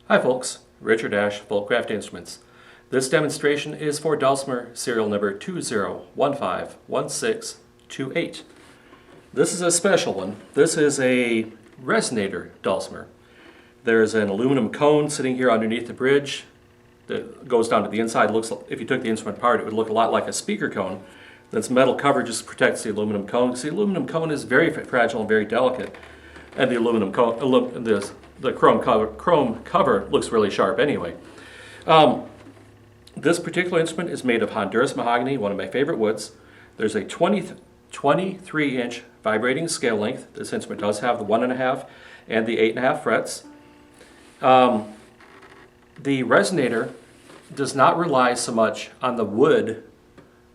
Hi folks, Richard Ash, Folkcraft Instruments. This demonstration is for dulcimer serial number 20151628. This is a special one. This is a Resonator Dulcimer. There's an aluminum cone sitting here underneath the bridge that goes down to the inside. Looks, if you took the instrument apart, it would look a lot like a speaker cone. This metal cover just protects the aluminum cone. The aluminum cone is very fragile and very delicate, and the aluminum cone, the chrome cover looks really sharp anyway. This particular instrument is made of Honduras mahogany, one of my favorite woods. There's a 23-inch vibrating scale length. This instrument does have the 1.5 and the 8.5 frets. The resonator does not rely so much on the wood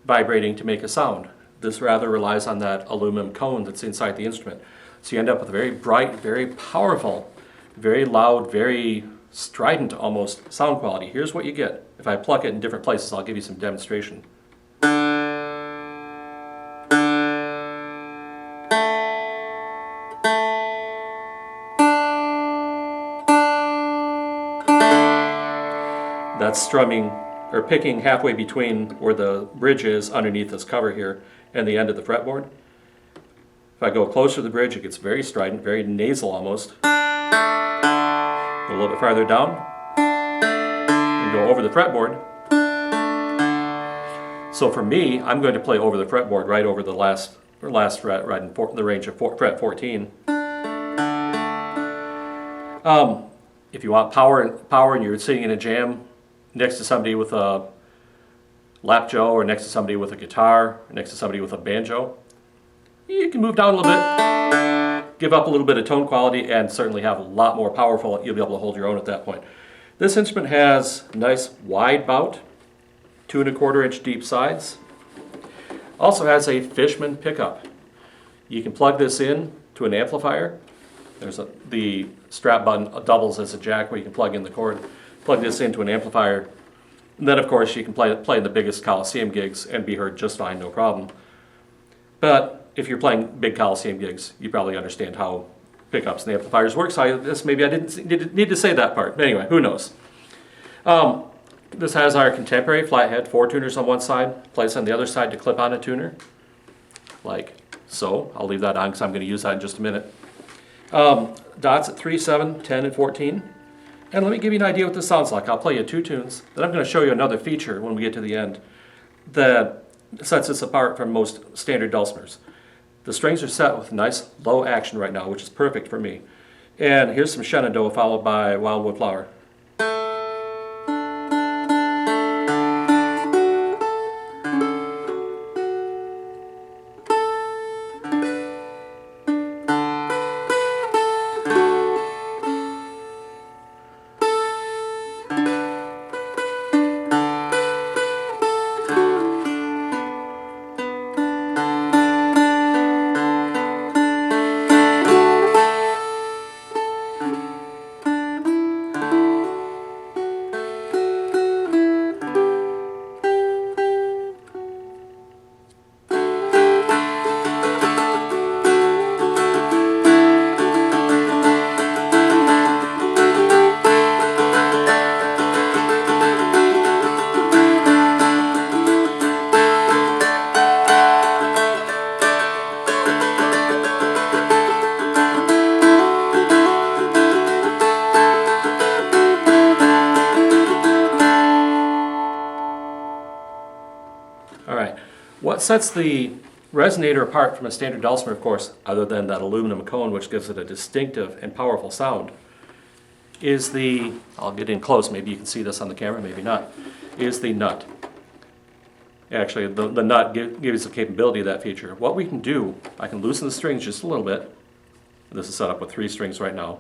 vibrating to make a sound. This rather relies on that aluminum cone that's inside the instrument. So you end up with a very bright, very powerful, very loud, very strident almost sound quality. Here's what you get. If I pluck it in different places, I'll give you some demonstration. That's strumming or picking halfway between where the bridge is underneath this cover here and the end of the fretboard. If I go closer to the bridge, it gets very strident, very nasal almost. A little bit farther down and go over the fretboard. So for me, I'm going to play over the fretboard right over the last fret, right in the range of fret 14. If you want power and you're sitting in a jam next to somebody with a lapjo, or next to somebody with a guitar, or next to somebody with a banjo, you can move down a little bit, give up a little bit of tone quality, and certainly have a lot more powerful. You'll be able to hold your own at that point. This instrument has a nice wide bout, 2¼ inch deep sides. Also has a Fishman pickup. You can plug this in to an amplifier. The strap button doubles as a jack where you can plug in the cord. Plug this into an amplifier. And then of course you can play in the biggest Coliseum gigs and be heard just fine, no problem. But if you're playing big Coliseum gigs, you probably understand how pickups and amplifiers work. So maybe I didn't need to say that part. But anyway, who knows? This has our contemporary flathead, 4 tuners on one side, place on the other side to clip on a tuner, like so. I'll leave that on because I'm going to use that in just a minute. Dots at 3, 7, 10, and 14. And let me give you an idea what this sounds like. I'll play you 2 tunes. Then I'm going to show you another feature when we get to the end that sets this apart from most standard dulcimers. The strings are set with nice low action right now, which is perfect for me. And here's some Shenandoah followed by Wildwood Flower. What sets the resonator apart from a standard dulcimer, of course, other than that aluminum cone, which gives it a distinctive and powerful sound, is the, I'll get in close, maybe you can see this on the camera, maybe not, is the nut. Actually, the nut gives the capability of that feature. What we can do, I can loosen the strings just a little bit. This is set up with 3 strings right now.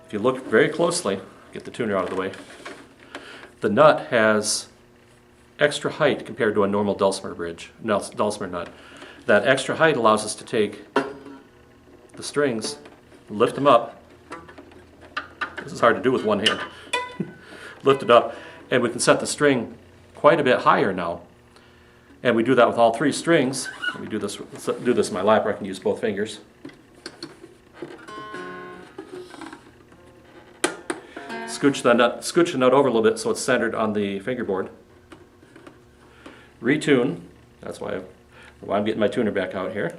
If you look very closely, get the tuner out of the way, the nut has extra height compared to a normal dulcimer nut. That extra height allows us to take the strings, lift them up. This is hard to do with one hand. Lift it up, and we can set the string quite a bit higher now. And we do that with all 3 strings. Let me do this in my lap where I can use both fingers. Scooch the nut over a little bit so it's centered on the fingerboard. Retune. That's why I'm getting my tuner back out here.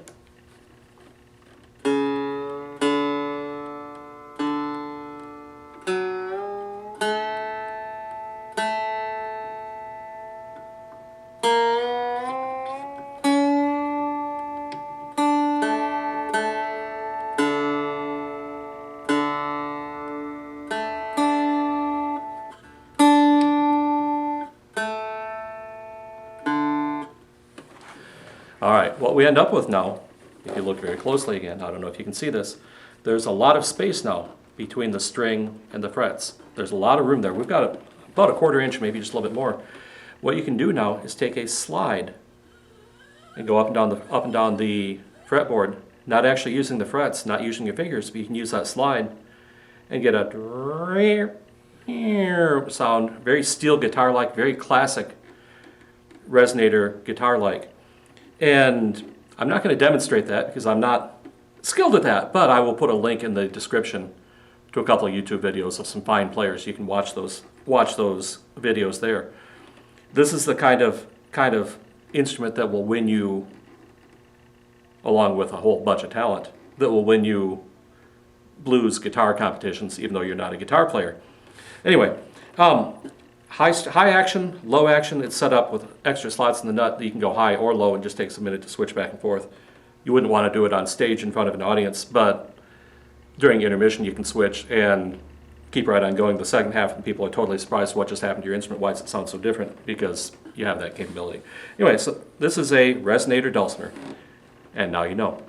Alright, what we end up with now, if you look very closely again, I don't know if you can see this, there's a lot of space now between the string and the frets. There's a lot of room there. We've got about a 1/4 inch, maybe just a little bit more. What you can do now is take a slide and go up and down the fretboard, not actually using the frets, not using your fingers, but you can use that slide and get a sound, very steel guitar-like, very classic resonator guitar-like. And I'm not going to demonstrate that because I'm not skilled at that, but I will put a link in the description to a couple of YouTube videos of some fine players. You can watch those videos there. This is the kind of instrument that will win you, along with a whole bunch of talent, that will win you blues guitar competitions, even though you're not a guitar player. Anyway, high action, low action, it's set up with extra slots in the nut that you can go high or low, and just takes a minute to switch back and forth. You wouldn't want to do it on stage in front of an audience, but during intermission you can switch and keep right on going. The second half, and people are totally surprised what just happened to your instrument, why does it sound so different, because you have that capability. Anyway, so this is a Resonator Dulcimer, and now you know.